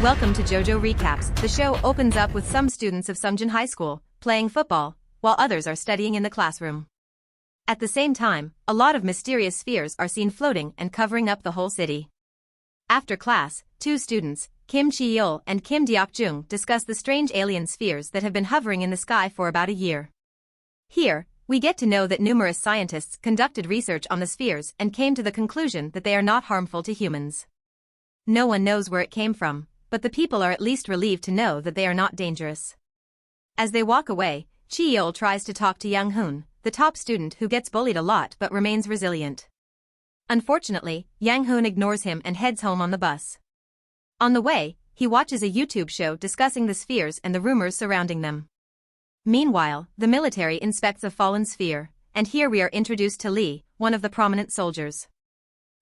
Welcome to JoJo Recaps. The show opens up with some students of Sungjin High School playing football, while others are studying in the classroom. At the same time, a lot of mysterious spheres are seen floating and covering up the whole city. After class, two students, Kim Chi-yeol and Kim Deok-jung, discuss the strange alien spheres that have been hovering in the sky for about a year. Here, we get to know that numerous scientists conducted research on the spheres and came to the conclusion that they are not harmful to humans. No one knows where it came from, but the people are at least relieved to know that they are not dangerous. As they walk away, Chi-yeol tries to talk to Young-hoon, the top student who gets bullied a lot but remains resilient. Unfortunately, Young-hoon ignores him and heads home on the bus. On the way, he watches a YouTube show discussing the spheres and the rumors surrounding them. Meanwhile, the military inspects a fallen sphere, and here we are introduced to Lee, one of the prominent soldiers.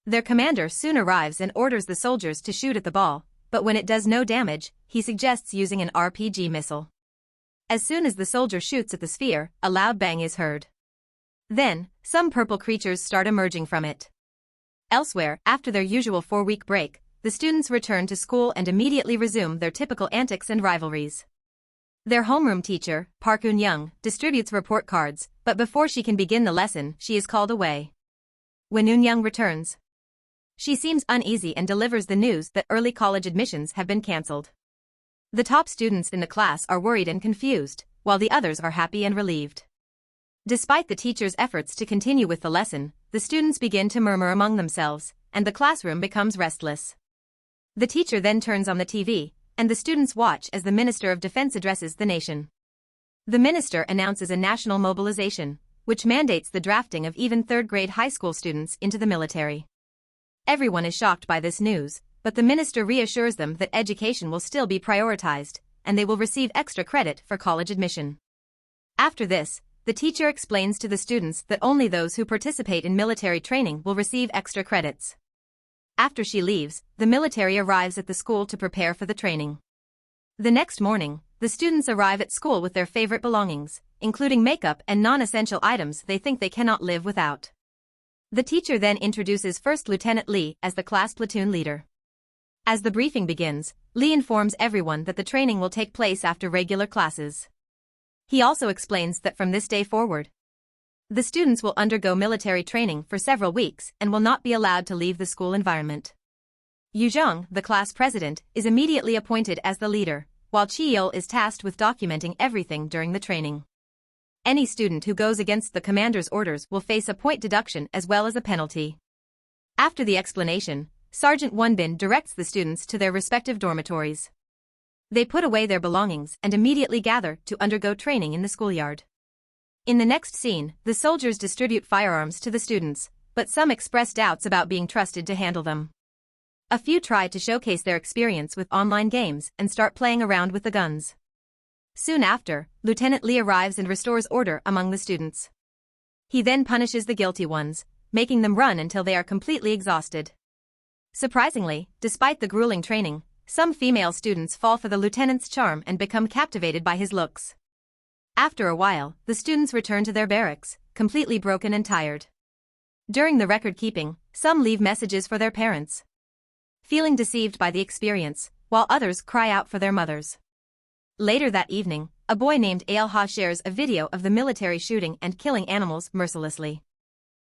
Their commander soon arrives and orders the soldiers to shoot at the ball, but when it does no damage, he suggests using an RPG missile. As soon as the soldier shoots at the sphere, a loud bang is heard. Then, some purple creatures start emerging from it. Elsewhere, after their usual 4-week break, the students return to school and immediately resume their typical antics and rivalries. Their homeroom teacher, Park Eun-young, distributes report cards, but before she can begin the lesson, she is called away. When Eun-young returns, she seems uneasy and delivers the news that early college admissions have been cancelled. The top students in the class are worried and confused, while the others are happy and relieved. Despite the teacher's efforts to continue with the lesson, the students begin to murmur among themselves, and the classroom becomes restless. The teacher then turns on the TV, and the students watch as the Minister of Defense addresses the nation. The minister announces a national mobilization, which mandates the drafting of even third-grade high school students into the military. Everyone is shocked by this news, but the minister reassures them that education will still be prioritized, and they will receive extra credit for college admission. After this, the teacher explains to the students that only those who participate in military training will receive extra credits. After she leaves, the military arrives at the school to prepare for the training. The next morning, the students arrive at school with their favorite belongings, including makeup and non-essential items they think they cannot live without. The teacher then introduces First Lieutenant Lee as the class platoon leader. As the briefing begins, Lee informs everyone that the training will take place after regular classes. He also explains that from this day forward, the students will undergo military training for several weeks and will not be allowed to leave the school environment. Yu Zhong, the class president, is immediately appointed as the leader, while Chi-yeol is tasked with documenting everything during the training. Any student who goes against the commander's orders will face a point deduction as well as a penalty. After the explanation, Sergeant Wonbin directs the students to their respective dormitories. They put away their belongings and immediately gather to undergo training in the schoolyard. In the next scene, the soldiers distribute firearms to the students, but some express doubts about being trusted to handle them. A few try to showcase their experience with online games and start playing around with the guns. Soon after, Lieutenant Lee arrives and restores order among the students. He then punishes the guilty ones, making them run until they are completely exhausted. Surprisingly, despite the grueling training, some female students fall for the lieutenant's charm and become captivated by his looks. After a while, the students return to their barracks, completely broken and tired. During the record-keeping, some leave messages for their parents, feeling deceived by the experience, while others cry out for their mothers. Later that evening, a boy named Ail-ha shares a video of the military shooting and killing animals mercilessly.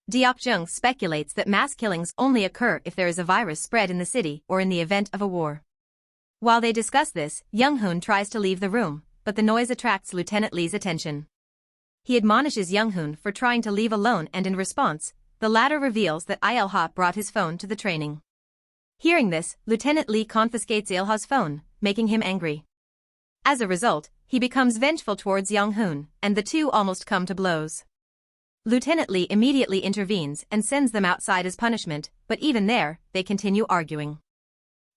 Deok-jung speculates that mass killings only occur if there is a virus spread in the city or in the event of a war. While they discuss this, Young-hoon tries to leave the room, but the noise attracts Lieutenant Lee's attention. He admonishes Young-hoon for trying to leave alone, and in response, the latter reveals that Ail-ha brought his phone to the training. Hearing this, Lieutenant Lee confiscates Ail-ha's phone, making him angry. As a result, he becomes vengeful towards Young-hoon, and the two almost come to blows. Lieutenant Lee immediately intervenes and sends them outside as punishment, but even there, they continue arguing.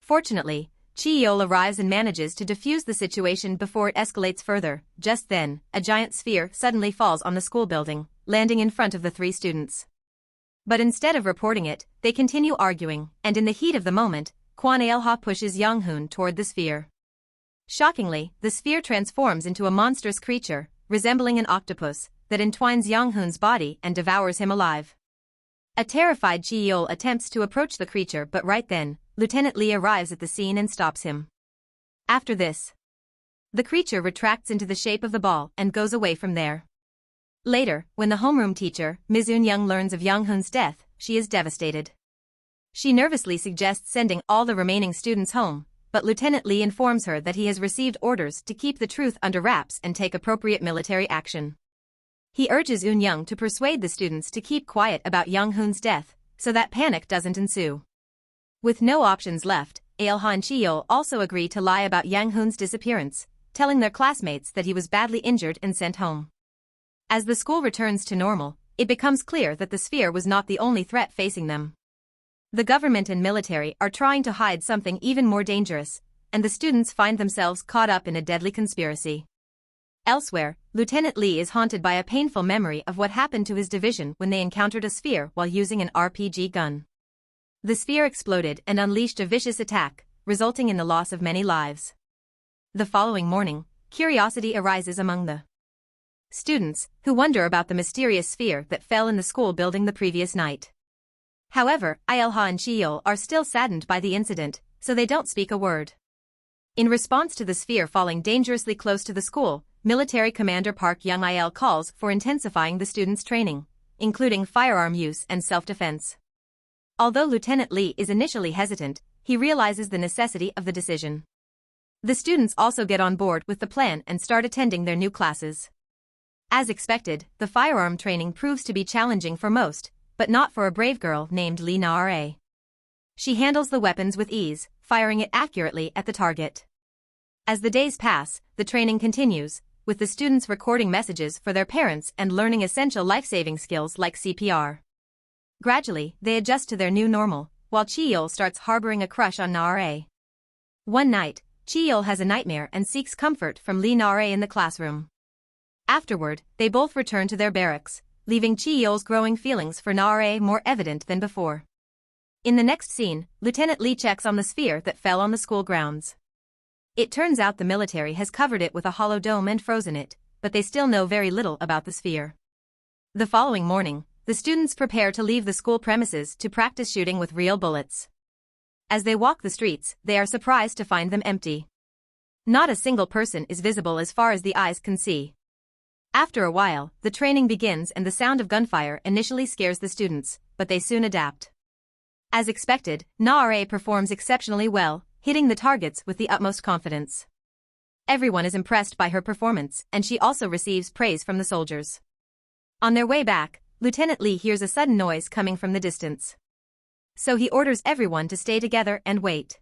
Fortunately, Chi-yeol arrives and manages to defuse the situation before it escalates further. Just then, a giant sphere suddenly falls on the school building, landing in front of the three students. But instead of reporting it, they continue arguing, and in the heat of the moment, Kwon Ail-ha pushes Young-hoon toward the sphere. Shockingly, the sphere transforms into a monstrous creature, resembling an octopus, that entwines Young-hoon's body and devours him alive. A terrified Chi-yeol attempts to approach the creature, but right then, Lieutenant Lee arrives at the scene and stops him. After this, the creature retracts into the shape of the ball and goes away from there. Later, when the homeroom teacher, Ms. Eun-young, learns of Young-hoon's death, she is devastated. She nervously suggests sending all the remaining students home, but Lieutenant Lee informs her that he has received orders to keep the truth under wraps and take appropriate military action. He urges Eun-young to persuade the students to keep quiet about Young-hoon's death, so that panic doesn't ensue. With no options left, Ailha and Cheol also agree to lie about Young-hoon's disappearance, telling their classmates that he was badly injured and sent home. As the school returns to normal, it becomes clear that the sphere was not the only threat facing them. The government and military are trying to hide something even more dangerous, and the students find themselves caught up in a deadly conspiracy. Elsewhere, Lieutenant Lee is haunted by a painful memory of what happened to his division when they encountered a sphere while using an RPG gun. The sphere exploded and unleashed a vicious attack, resulting in the loss of many lives. The following morning, curiosity arises among the students, who wonder about the mysterious sphere that fell in the school building the previous night. However, Ailha and Cheol are still saddened by the incident, so they don't speak a word. In response to the sphere falling dangerously close to the school, Military Commander Park Young-il calls for intensifying the students' training, including firearm use and self-defense. Although Lieutenant Lee is initially hesitant, he realizes the necessity of the decision. The students also get on board with the plan and start attending their new classes. As expected, the firearm training proves to be challenging for most, but not for a brave girl named Lee Na-ra. She handles the weapons with ease, firing it accurately at the target. As the days pass, the training continues, with the students recording messages for their parents and learning essential life-saving skills like CPR. Gradually, they adjust to their new normal, while Cheol starts harboring a crush on Na-ra. One night, Cheol has a nightmare and seeks comfort from Lee Na-ra in the classroom. Afterward, they both return to their barracks, leaving Cheol's growing feelings for Na-ra more evident than before. In the next scene, Lieutenant Lee checks on the sphere that fell on the school grounds. It turns out the military has covered it with a hollow dome and frozen it, but they still know very little about the sphere. The following morning, the students prepare to leave the school premises to practice shooting with real bullets. As they walk the streets, they are surprised to find them empty. Not a single person is visible as far as the eyes can see. After a while, the training begins and the sound of gunfire initially scares the students, but they soon adapt. As expected, Na-ra performs exceptionally well, hitting the targets with the utmost confidence. Everyone is impressed by her performance, and she also receives praise from the soldiers. On their way back, Lieutenant Lee hears a sudden noise coming from the distance. So he orders everyone to stay together and wait.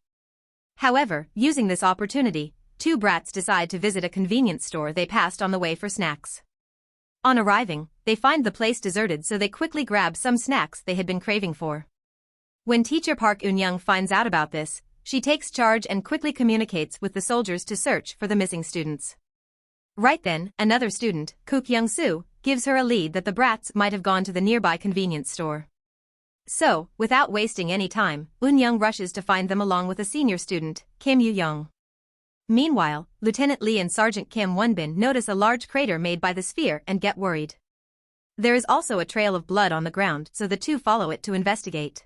However, using this opportunity, two brats decide to visit a convenience store they passed on the way for snacks. On arriving, they find the place deserted, so they quickly grab some snacks they had been craving for. When teacher Park Eun-young finds out about this, she takes charge and quickly communicates with the soldiers to search for the missing students. Right then, another student, Kook Young-soo, gives her a lead that the brats might have gone to the nearby convenience store. So, without wasting any time, Eun-young rushes to find them along with a senior student, Kim Yu-young. Meanwhile, Lieutenant Lee and Sergeant Kim Won-bin notice a large crater made by the sphere and get worried. There is also a trail of blood on the ground, so the two follow it to investigate.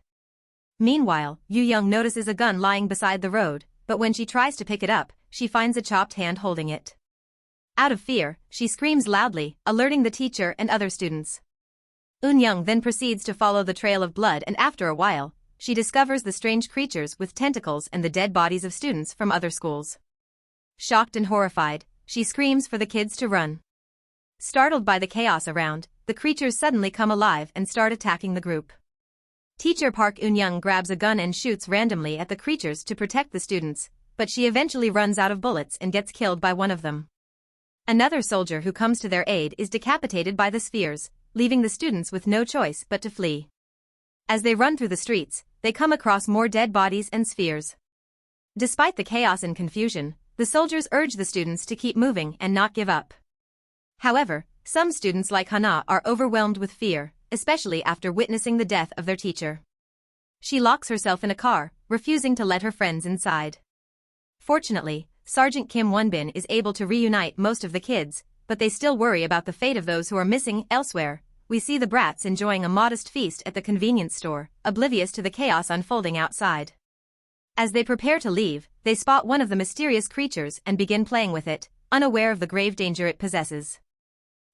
Meanwhile, Yu-young notices a gun lying beside the road, but when she tries to pick it up, she finds a chopped hand holding it. Out of fear, she screams loudly, alerting the teacher and other students. Eun-young then proceeds to follow the trail of blood, and after a while, she discovers the strange creatures with tentacles and the dead bodies of students from other schools. Shocked and horrified, she screams for the kids to run. Startled by the chaos around, the creatures suddenly come alive and start attacking the group. Teacher Park Eun-young grabs a gun and shoots randomly at the creatures to protect the students, but she eventually runs out of bullets and gets killed by one of them. Another soldier who comes to their aid is decapitated by the spheres, leaving the students with no choice but to flee. As they run through the streets, they come across more dead bodies and spheres. Despite the chaos and confusion, the soldiers urge the students to keep moving and not give up. However, some students like Hana are overwhelmed with fear, especially after witnessing the death of their teacher. She locks herself in a car, refusing to let her friends inside. Fortunately, Sergeant Kim Won-bin is able to reunite most of the kids, but they still worry about the fate of those who are missing. Elsewhere, we see the brats enjoying a modest feast at the convenience store, oblivious to the chaos unfolding outside. As they prepare to leave, they spot one of the mysterious creatures and begin playing with it, unaware of the grave danger it possesses.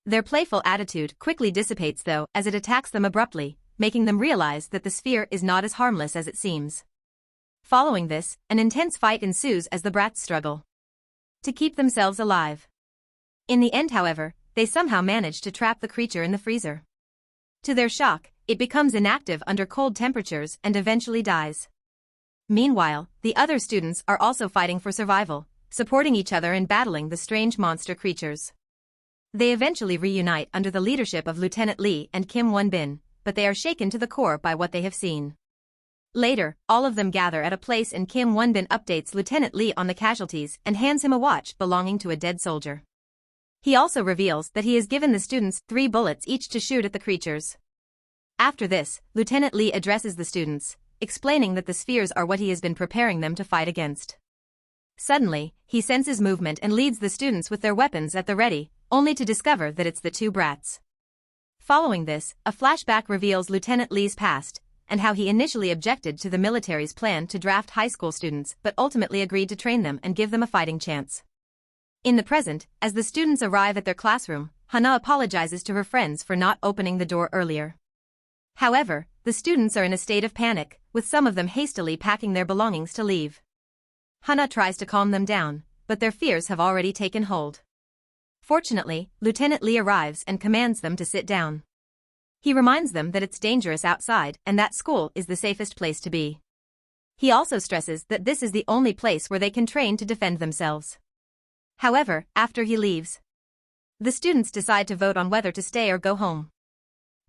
Their playful attitude quickly dissipates though as it attacks them abruptly, making them realize that the sphere is not as harmless as it seems. Following this, an intense fight ensues as the brats struggle to keep themselves alive. In the end, however, they somehow manage to trap the creature in the freezer. To their shock, it becomes inactive under cold temperatures and eventually dies. Meanwhile, the other students are also fighting for survival, supporting each other in battling the strange monster creatures. They eventually reunite under the leadership of Lieutenant Lee and Kim Won-bin, but they are shaken to the core by what they have seen. Later, all of them gather at a place and Kim Won-bin updates Lieutenant Lee on the casualties and hands him a watch belonging to a dead soldier. He also reveals that he has given the students 3 bullets each to shoot at the creatures. After this, Lieutenant Lee addresses the students, explaining that the spheres are what he has been preparing them to fight against. Suddenly, he senses movement and leads the students with their weapons at the ready, only to discover that it's the 2 brats. Following this, a flashback reveals Lieutenant Lee's past, and how he initially objected to the military's plan to draft high school students but ultimately agreed to train them and give them a fighting chance. In the present, as the students arrive at their classroom, Hana apologizes to her friends for not opening the door earlier. However, the students are in a state of panic, with some of them hastily packing their belongings to leave. Hana tries to calm them down, but their fears have already taken hold. Fortunately, Lieutenant Lee arrives and commands them to sit down. He reminds them that it's dangerous outside and that school is the safest place to be. He also stresses that this is the only place where they can train to defend themselves. However, after he leaves, the students decide to vote on whether to stay or go home.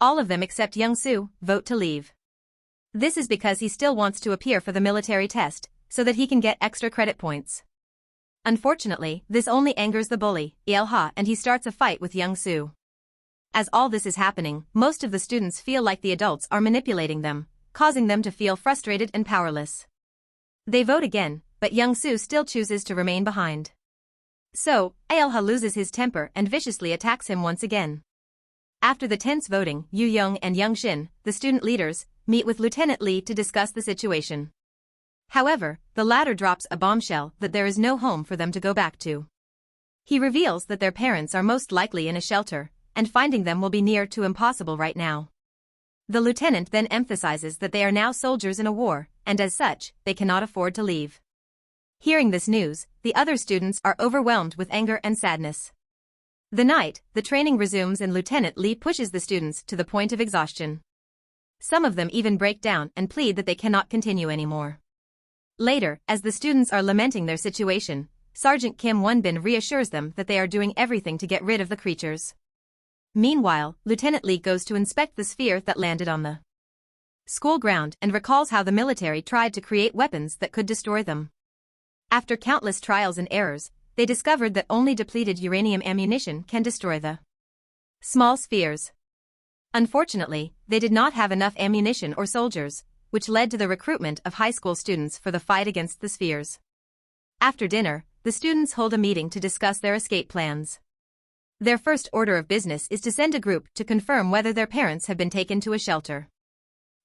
All of them except Young-soo vote to leave. This is because he still wants to appear for the military test, so that he can get extra credit points. Unfortunately, this only angers the bully, Il-ha, and he starts a fight with Young-soo. As all this is happening, most of the students feel like the adults are manipulating them, causing them to feel frustrated and powerless. They vote again, but Young-soo still chooses to remain behind. So, Il-ha loses his temper and viciously attacks him once again. After the tense voting, Yu Young and Young Shin, the student leaders, meet with Lieutenant Lee to discuss the situation. However, the latter drops a bombshell that there is no home for them to go back to. He reveals that their parents are most likely in a shelter, and finding them will be near to impossible right now. The lieutenant then emphasizes that they are now soldiers in a war, and as such, they cannot afford to leave. Hearing this news, the other students are overwhelmed with anger and sadness. The night, the training resumes and Lieutenant Lee pushes the students to the point of exhaustion. Some of them even break down and plead that they cannot continue anymore. Later, as the students are lamenting their situation, Sergeant Kim Won-bin reassures them that they are doing everything to get rid of the creatures. Meanwhile, Lieutenant Lee goes to inspect the sphere that landed on the school ground and recalls how the military tried to create weapons that could destroy them. After countless trials and errors, they discovered that only depleted uranium ammunition can destroy the small spheres. Unfortunately, they did not have enough ammunition or soldiers, which led to the recruitment of high school students for the fight against the spheres. After dinner, the students hold a meeting to discuss their escape plans. Their first order of business is to send a group to confirm whether their parents have been taken to a shelter.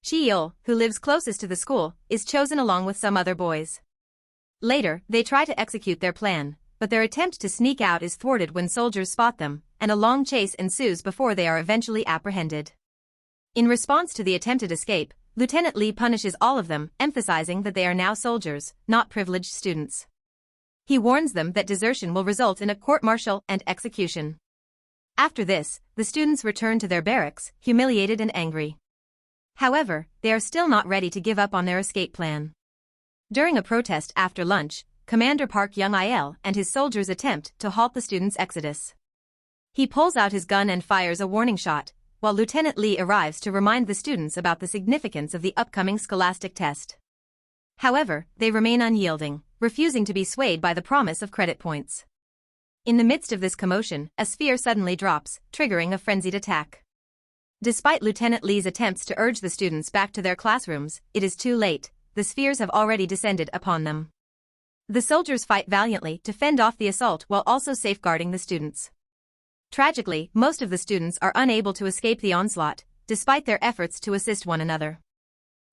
Chi-yeol, who lives closest to the school, is chosen along with some other boys. Later, they try to execute their plan, but their attempt to sneak out is thwarted when soldiers spot them, and a long chase ensues before they are eventually apprehended. In response to the attempted escape, Lieutenant Lee punishes all of them, emphasizing that they are now soldiers, not privileged students. He warns them that desertion will result in a court-martial and execution. After this, the students return to their barracks, humiliated and angry. However, they are still not ready to give up on their escape plan. During a protest after lunch, Commander Park Young-il and his soldiers attempt to halt the students' exodus. He pulls out his gun and fires a warning shot, while Lieutenant Lee arrives to remind the students about the significance of the upcoming scholastic test. However, they remain unyielding, refusing to be swayed by the promise of credit points. In the midst of this commotion, a sphere suddenly drops, triggering a frenzied attack. Despite Lieutenant Lee's attempts to urge the students back to their classrooms, it is too late. The spheres have already descended upon them. The soldiers fight valiantly to fend off the assault while also safeguarding the students. Tragically, most of the students are unable to escape the onslaught, despite their efforts to assist one another.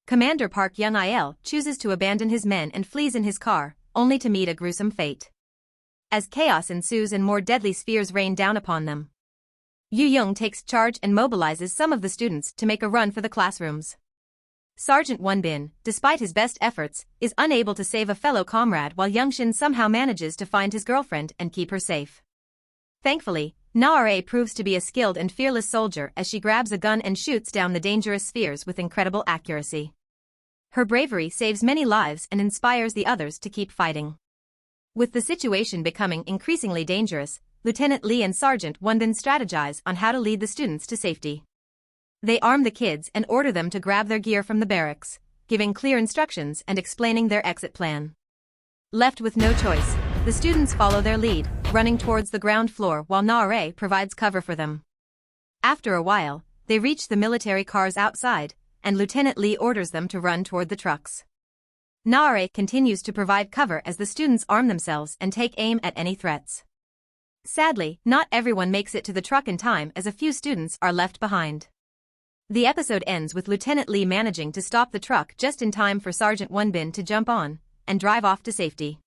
Commander Park Young-il chooses to abandon his men and flees in his car, only to meet a gruesome fate. As chaos ensues and more deadly spheres rain down upon them, Yu Young takes charge and mobilizes some of the students to make a run for the classrooms. Sergeant Wonbin, despite his best efforts, is unable to save a fellow comrade while Youngshin somehow manages to find his girlfriend and keep her safe. Thankfully, Na-ra proves to be a skilled and fearless soldier as she grabs a gun and shoots down the dangerous spheres with incredible accuracy. Her bravery saves many lives and inspires the others to keep fighting. With the situation becoming increasingly dangerous, Lieutenant Lee and Sergeant Wonbin strategize on how to lead the students to safety. They arm the kids and order them to grab their gear from the barracks, giving clear instructions and explaining their exit plan. Left with no choice, the students follow their lead, running towards the ground floor while Na-ra provides cover for them. After a while, they reach the military cars outside, and Lieutenant Lee orders them to run toward the trucks. Na-ra continues to provide cover as the students arm themselves and take aim at any threats. Sadly, not everyone makes it to the truck in time as a few students are left behind. The episode ends with Lieutenant Lee managing to stop the truck just in time for Sergeant Wonbin to jump on and drive off to safety.